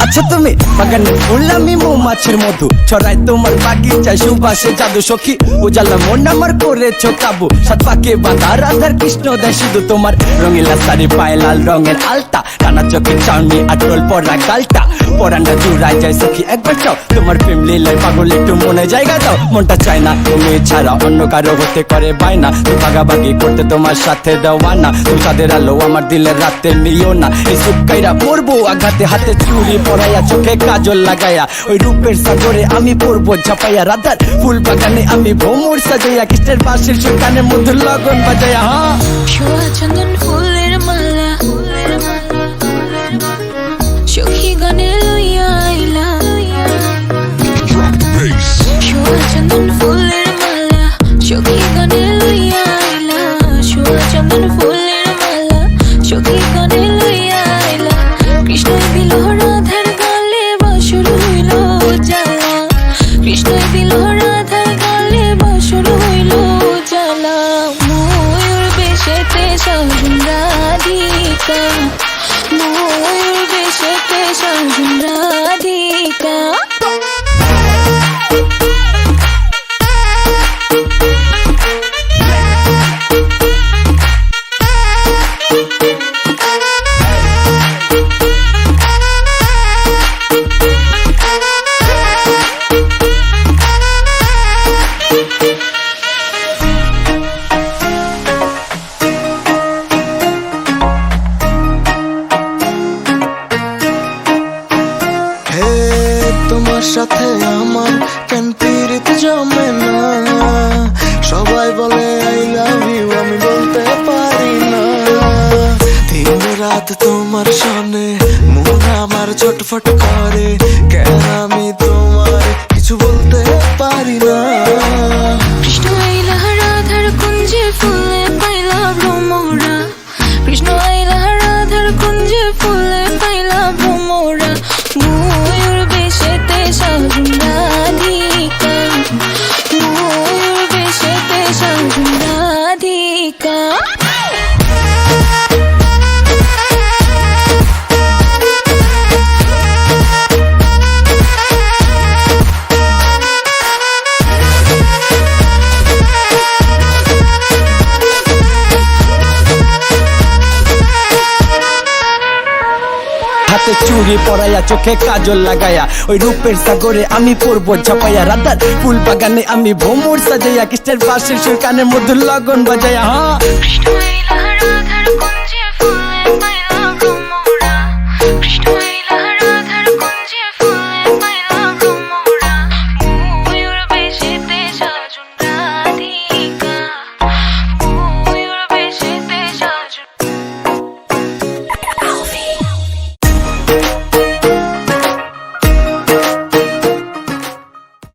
আচ্ছা তুমি বাগানে ফুল আমি মৌমাছির মধু ছড়াই তোমার বাগিচায় সুবাসে জাদু সখী উজালা মন আমার করেছো কাবু সাত পাকে বাঁধা রাধার কৃষ্ণ দেয় শুধু তোমার রঙিলা শাড়ি পায়ে লাল রঙের আলতা টানা চোখের চাউনি আটল পরা গালটা পরানটা জুড়ায় যায় সখী একবার চাও তোমার প্রেম লীলায় পাগল একটু মনে জায়গা দাও মনটা চায় না তুমি ছাড়া অন্য কারো হতে করে বায়না তুমি ভাগাভাগি করতে তোমার সাথে দেওয়া না তুমি তাদের আলো আমার দিলের রাতে নিও না এই সুকাইরা পরবো আঘাতে হাতে চুরি পরাইয়া চোখে কাজল লাগাইয়া ওই রূপের সাগরে আমি পড়বো ঝাপাইয়া রাধার ফুল বাগানে আমি ভ্রমর সাজাইয়া কৃষ্ণের বাঁশির সুরকানের মধ্যে লগন বাজাইয়া চন্দন ফুলের মালা সখী গানে লইয়া আইলা চন্দন ফুলের মালা সখী গানে লইয়া আইলা চন্দন ফুলের মালা সখী গানে লইয়া আইলা কৃষ্ণ দিল রাধার গালে বাসর হইল জ্বালা কৃষ্ণ দিল রাধার গালে বাসর হইল জ্বালা ময়ূর বেশেতে সাজুন রাধিকা ময়ূর বেশেতে সাজুন রাধিকা তোমার সাথে আমার কেন পীড়িত জমে না সবাই বলে আই লাভ ইউ আমি বলতে পারি না দিন রাত তোমার সনে মন আমার ছটফট করে কেন আমি তোমার কিছু বলতে পারি না কৃষ্ণ আইলা রাধার কুঞ্জে ফুলে পাইলা ভ্রমরা কৃষ্ণ আইলা রাধার কুঞ্জে ফুলে পাইলা ভ্রমরা ময়ূর বেশেতে সাজুন রাধিকা ময়ূর বেশেতে সাজুন রাধিকা হাতে চুরি পরাইয়া চোখে কাজল লাগাইয়া ওই রূপের সাগরে আমি পড়বো ঝাপাইয়া রাধার ফুল বাগানে আমি ভ্রমর সাজাইয়া কৃষ্ণের বাঁশির সুরকানের মধ্যে লগন বাজাইয়া কৃষ্ণ আইলা